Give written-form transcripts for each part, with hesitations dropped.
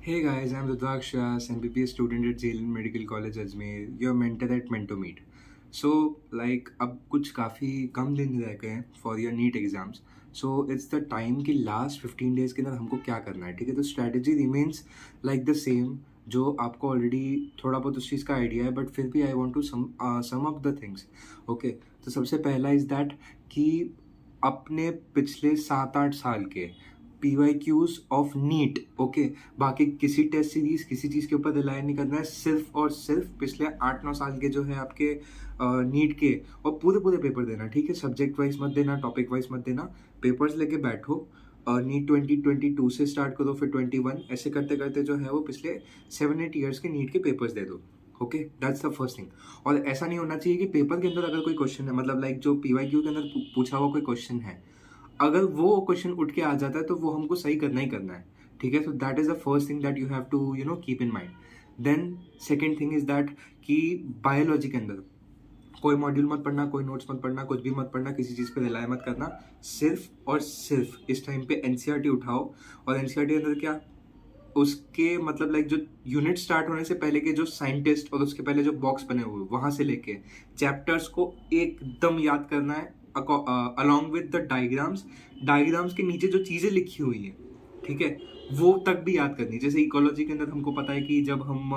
Hey guys, I'm Rudraksh Vyas, MBBS student at Jalen Medical College Ajmer, your mentor at Mentomeet. So अब कुछ काफ़ी कम दिन रह गए हैं for your NEET exams. So it's the time कि last 15 days के अंदर हमको क्या करना है. ठीक है, तो strategy remains like the same जो आपको ऑलरेडी थोड़ा बहुत उस चीज़ का आइडिया है, बट फिर भी I want to sum up the things. Okay, तो सबसे पहला इज़ दैट कि अपने पिछले 7-8 साल के PYQs ऑफ नीट. ओके, बाकी किसी टेस्ट सीरीज किसी चीज़ के ऊपर रिलाय नहीं करना है, सिर्फ और सिर्फ पिछले 8-9 साल के जो है आपके नीट के, और पूरे पूरे पेपर देना. ठीक है, सब्जेक्ट वाइज मत देना, टॉपिक वाइज मत देना, पेपर्स लेके बैठो. नीट 2022 से स्टार्ट करो, फिर 21, ऐसे करते करते जो है वो पिछले 7-8 ईयर्स के नीट के पेपर्स दे दो. Okay, that's the first thing. और ऐसा नहीं होना चाहिए कि पेपर के अंदर अगर कोई क्वेश्चन है, मतलब लाइक जो PYQ के अंदर पूछा हुआ कोई क्वेश्चन है, अगर वो क्वेश्चन उठ के आ जाता है तो वो हमको सही करना ही करना है. ठीक है, so that is the first thing that you have to keep in mind. Then second thing is that कि बायोलॉजी के अंदर कोई मॉड्यूल मत पढ़ना, कोई नोट्स मत पढ़ना, कुछ भी मत पढ़ना, किसी चीज़ पे रिलाय मत करना. सिर्फ और सिर्फ इस टाइम पे NCERT उठाओ. और NCERT के अंदर क्या, उसके मतलब लाइक जो यूनिट स्टार्ट होने से पहले के जो साइंटिस्ट और उसके पहले जो बॉक्स बने हुए वहां से लेके चैप्टर्स को एकदम याद करना है, अलॉन्ग विद द डायग्राम्स के नीचे जो चीज़ें लिखी हुई हैं, ठीक है, वो तक भी याद करनी. जैसे इकोलॉजी के अंदर हमको पता है कि जब हम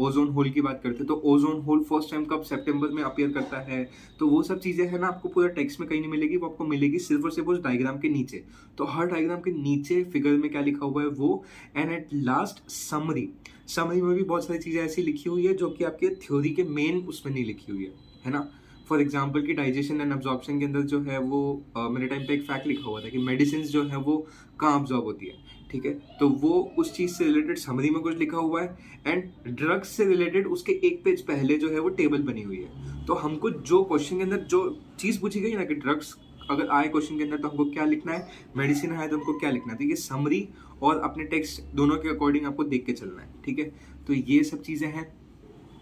ओजोन होल की बात करते हैं तो ओजोन होल फर्स्ट टाइम कब सितंबर में अपीयर करता है. तो वो सब चीज़ें हैं ना, आपको पूरा टेक्स्ट में कहीं नहीं मिलेगी, वो आपको मिलेगी सिर्फ और सिर्फ उस डायग्राम के नीचे. तो हर डायग्राम के नीचे फिगर में क्या लिखा हुआ है वो, एंड एट लास्ट समरी में भी बहुत सारी चीज़ें ऐसी लिखी हुई है जो कि आपके थ्योरी के मेन उसमें नहीं लिखी हुई है ना. फॉर एग्जाम्पल कि डाइजेशन एंड अब्जॉर्प्शन के अंदर जो है वो मेरे टाइम पे एक फैक्ट लिखा हुआ था कि मेडिसिन जो है वो कहाँ अब्जॉर्ब होती है. ठीक है, तो वो उस चीज़ से रिलेटेड समरी में कुछ लिखा हुआ है, एंड ड्रग्स से रिलेटेड उसके एक पेज पहले जो है वो टेबल बनी हुई है. तो हमको जो क्वेश्चन के अंदर जो चीज़ पूछी गई ना कि ड्रग्स अगर आए क्वेश्चन के अंदर तो हमको क्या लिखना है, मेडिसिन आए तो हमको क्या लिखना है, तो ये समरी और अपने टेक्स्ट दोनों के अकॉर्डिंग आपको देख के चलना है. ठीक है, तो ये सब चीज़ें हैं.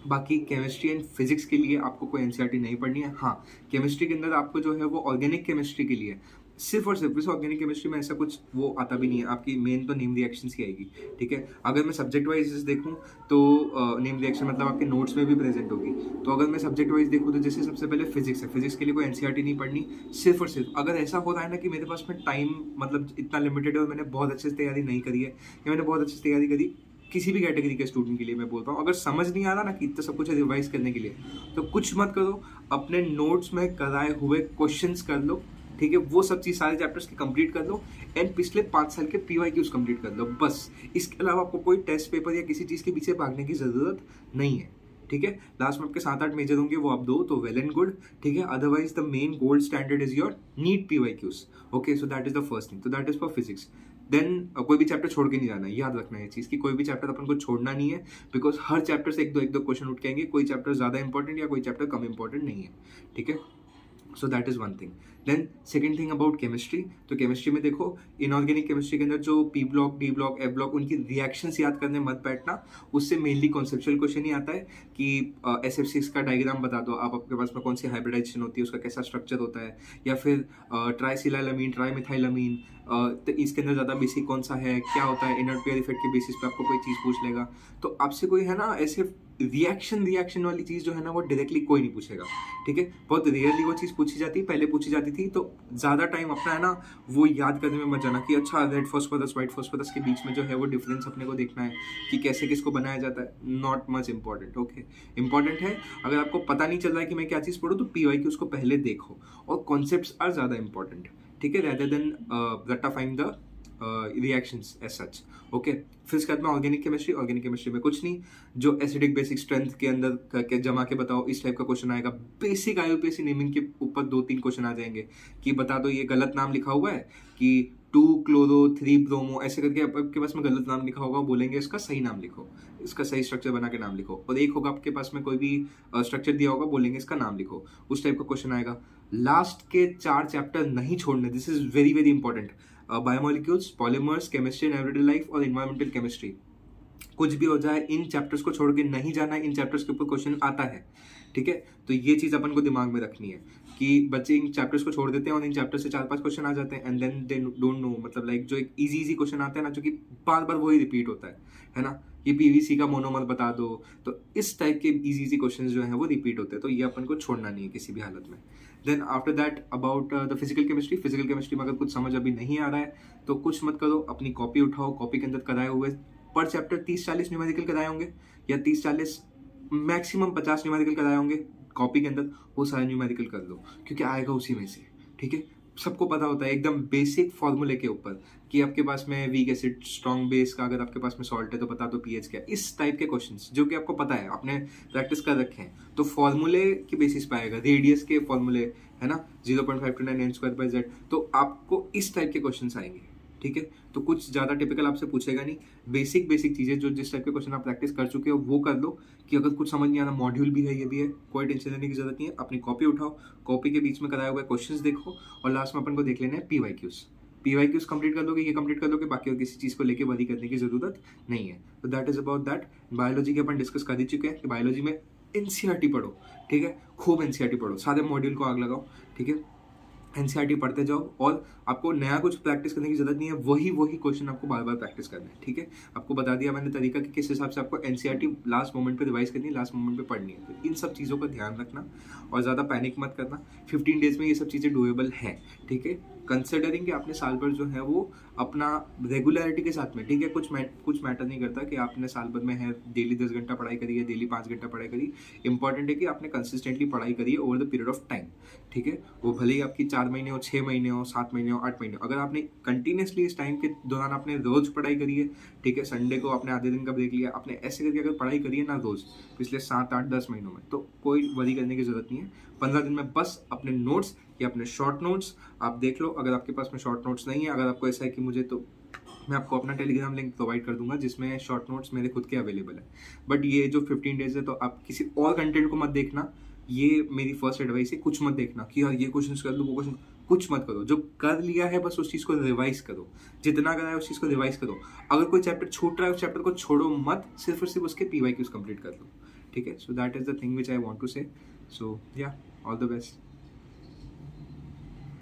बाकी केमिस्ट्री एंड फिजिक्स के लिए आपको कोई NCERT नहीं पढ़नी है. हाँ, केमिस्ट्री के अंदर आपको जो है वो ऑर्गेनिक केमिस्ट्री के लिए सिर्फ और सिर्फ, इस ऑर्गेनिक केमिस्ट्री में ऐसा कुछ वो आता भी नहीं है, आपकी मेन तो नेम रिएक्शंस ही आएगी. ठीक है, अगर मैं सब्जेक्ट वाइज देखूँ तो नेम रिएक्शन मतलब आपके नोट्स में भी प्रेजेंट होगी. तो अगर मैं सब्जेक्ट वाइज देखूँ तो जैसे सबसे पहले फिजिक्स है, फिजिक्स के लिए कोई NCERT नहीं पढ़नी. सिर्फ और सिर्फ अगर ऐसा हो रहा है ना कि मेरे पास में टाइम मतलब इतना लिमिटेड है और मैंने बहुत अच्छे से तैयारी नहीं करी है, या मैंने बहुत अच्छे से तैयारी करी, किसी भी कैटेगरी के स्टूडेंट के लिए मैं बोलता हूँ, अगर समझ नहीं आ रहा ना कि इतना सब कुछ रिवाइज करने के लिए, तो कुछ मत करो, अपने नोट्स में कराए हुए क्वेश्चंस कर लो. ठीक है, वो सब चीज़ सारे चैप्टर्स के कंप्लीट कर लो, एंड पिछले 5 साल के PYQs कंप्लीट कर लो बस. इसके अलावा आपको कोई टेस्ट पेपर या किसी चीज़ के पीछे भागने की ज़रूरत नहीं है. ठीक है, लास्ट में आपके 7-8 मेजर होंगे, वो आप दो तो वेल एंड गुड. ठीक है, otherwise the main gold standard is your NEET PYQs. Okay, so that is the first thing, तो that is for physics. Then कोई भी चैप्टर छोड़ के नहीं जाना है, याद रखना है चीज़ कि कोई भी चैप्टर अपन को छोड़ना नहीं है, बिकॉज हर चैप्टर से एक दो क्वेश्चन उठ के आएंगे, कोई चैप्टर ज़्यादा इंपॉर्टेंट या कोई चैप्टर कम इंपॉर्टेंट नहीं है. ठीक है, so that is one thing. Then second thing about chemistry, तो केमिस्ट्री में देखो इनऑर्गेनिक केमिस्ट्री के अंदर जो P block, D block, F block, उनकी रिएक्शंस याद करने मत बैठना. उससे मेनली कॉन्सेप्चुअल क्वेश्चन ही आता है कि SF6 का डायग्राम बता दो आप, आपके पास में कौन सी हाइब्रिडाइजेशन होती है, उसका कैसा स्ट्रक्चर होता है, या फिर ट्राइसिलालमीन, ट्राईमिथाइलमीन, तो इसके अंदर ज़्यादा बेसिक कौन सा है, क्या होता है, इनर्ट पेयर इफेक्ट के बेसिस पे आपको कोई चीज़ पूछ लेगा. तो आपसे कोई है ना ऐसे रिएक्शन वाली चीज़ जो है ना वो डायरेक्टली कोई नहीं पूछेगा. ठीक है, बहुत रेयरली वो चीज़ पूछी जाती है, पहले पूछी जाती थी. तो ज़्यादा टाइम अपना है ना वो याद करने में मत जाना कि अच्छा रेड फॉस्फोरस व्हाइट फॉस्फोरस के बीच में जो है वो डिफरेंस अपने को देखना है कि कैसे किसको बनाया जाता है. Not much important. Okay, important है अगर आपको पता नहीं चल रहा है कि मैं क्या चीज़ पढ़ूँ तो PYQ उसको पहले देखो, और कॉन्सेप्ट्स आर ज़्यादा इंपॉर्टेंट. ठीक है, रेदर देन रट्टाफाइंग the reactions as such. Okay, फिर इसके बाद में ऑर्गेनिक केमिस्ट्री में कुछ नहीं, जो एसिडिक बेसिक स्ट्रेंथ के अंदर करके जमा के बताओ, इस टाइप का क्वेश्चन आएगा. बेसिक IUPAC नेमिंग के ऊपर 2-3 क्वेश्चन आ जाएंगे कि बता दो ये गलत नाम लिखा हुआ है कि 2-क्लोरो 3-ब्रोमो, ऐसे करके आपके पास में गलत नाम लिखा होगा, बोलेंगे इसका सही नाम लिखो, इसका सही स्ट्रक्चर बना के नाम लिखो. और एक होगा आपके पास में कोई भी स्ट्रक्चर दिया होगा, बोलेंगे इसका नाम लिखो, उस टाइप का क्वेश्चन आएगा. लास्ट के 4 चैप्टर नहीं छोड़ने, this is very very important. Biomolecules, polymers, chemistry in everyday life और इन्वायरमेंटल केमिस्ट्री. कुछ भी हो जाए इन चैप्टर्स को छोड़ के नहीं जाना है, इन चैप्टर्स के ऊपर क्वेश्चन आता है. ठीक है, तो ये चीज़ अपन को दिमाग में रखनी है कि बच्चे इन चैप्टर्स को छोड़ देते हैं और इन चैप्टर से 4-5 क्वेश्चन आ जाते हैं and then they don't know, मतलब लाइक जो एक इजी क्वेश्चन आता है ना, जो कि बार-बार वही रिपीट होता है ना? ये पीवीसी का मोनोमर बता दो, तो इस टाइप के इजी क्वेश्चंस जो हैं वो रिपीट होते हैं, तो ये अपन को छोड़ना नहीं है किसी भी हालत में। Then after that about the physical chemistry में अगर कुछ समझ अभी नहीं आ रहा है तो कुछ मत करो, अपनी कॉपी उठाओ, कॉपी के अंदर कराए हुए पर चैप्टर 30-40 न्यूमेरिकल कराए होंगे, या 30-40 मैक्सिमम 50 न्यूमेरिकल कराए होंगे कॉपी के अंदर, वो सारे न्यूमेरिकल कर लो क्योंकि आएगा उसी में से, ठीक है? सबको पता होता है एकदम बेसिक फॉर्मूले के ऊपर कि आपके पास में वीक एसिड स्ट्रॉन्ग बेस का, अगर आपके पास में सॉल्ट है तो बता दो पीएच क्या, इस टाइप के क्वेश्चंस जो कि आपको पता है, आपने प्रैक्टिस कर रखे हैं, तो फॉर्मूले की बेसिस पे आएगा, रेडियस के फॉर्मूले है ना 0.529 n²/z, तो आपको इस टाइप के क्वेश्चंस आएंगे, ठीक है? तो कुछ ज़्यादा टिपिकल आपसे पूछेगा नहीं, बेसिक चीज़ें जो जिस टाइप के क्वेश्चन आप प्रैक्टिस कर चुके हो वो कर लो, कि अगर कुछ समझ नहीं आ रहा, मॉड्यूल भी है, ये भी है, कोई टेंशन लेने की जरूरत नहीं है, अपनी कॉपी उठाओ, कॉपी के बीच में कराए हुए क्वेश्चंस देखो, और लास्ट में अपन को देख लेना है पीवाईक्यूज कंप्लीट कर दोगे, ये कंप्लीट कर दोगे, बाकी और किसी चीज़ को लेके वरी करने की जरूरत नहीं है। तो that is about that. Biology के अपन डिस्कस कर ही चुके हैं कि बायोलॉजी में एनसीईआरटी पढ़ो, ठीक है? खूब एनसीईआरटी पढ़ो, सारे मॉड्यूल को आग लगाओ, ठीक है? एनसीईआरटी पढ़ते जाओ, और आपको नया कुछ प्रैक्टिस करने की जरूरत नहीं है, वही क्वेश्चन आपको बार बार प्रैक्टिस करना है, ठीक है? आपको बता दिया मैंने तरीका कि किस हिसाब से आपको एनसीईआरटी लास्ट मोमेंट पे रिवाइज करनी है, लास्ट मोमेंट पे पढ़नी है। तो इन सब चीज़ों का ध्यान रखना और ज़्यादा पैनिक मत करना। 15 डेज में ये सब चीज़ें डूएबल है, ठीक है? कंसिडरिंग कि आपने साल भर जो है वो अपना रेगुलरिटी के साथ में, ठीक है? कुछ मैटर नहीं करता कि आपने साल भर में है डेली 10 घंटा पढ़ाई करी है, डेली 5 घंटा पढ़ाई करी। इंपॉर्टेंट है कि आपने कंसिस्टेंटली पढ़ाई करी है over the period of time, ठीक है? वो भले ही आपकी 4 महीने हो, 6 महीने हो, 7 महीने हो, 8 महीने हो, अगर आपने कंटिन्यूसली इस टाइम के दौरान आपने रोज पढ़ाई करी है, ठीक है? संडे को आपने आधे दिन का ब्रेक लिया, आपने ऐसे करके अगर पढ़ाई करी है ना रोज पिछले 7, 8, 10 महीनों में, तो कोई वरी करने की जरूरत नहीं है। 15 दिन में बस अपने नोट्स या अपने शॉर्ट नोट्स आप देख लो। अगर आपके पास में शॉर्ट नोट्स नहीं है, अगर आपको ऐसा है कि मुझे, तो मैं आपको अपना टेलीग्राम लिंक प्रोवाइड कर दूंगा जिसमें शॉर्ट नोट्स मेरे खुद के अवेलेबल है। बट ये जो 15 डेज है, तो आप किसी और कंटेंट को मत देखना, ये मेरी फर्स्ट एडवाइस है। कुछ मत देखना कि यार ये क्वेश्चन कर लो, वो क्वेश्चन, कुछ मत करो। जो कर लिया है बस उस चीज़ को रिवाइज करो, जितना करा है उस चीज़ को रिवाइज करो। अगर कोई चैप्टर छूट रहा है उस चैप्टर को छोड़ो मत, सिर्फ और सिर्फ उसके पीवाईक्यूज कंप्लीट कर लो, ठीक है? So that is the thing which I want to say. So या, ऑल द बेस्ट।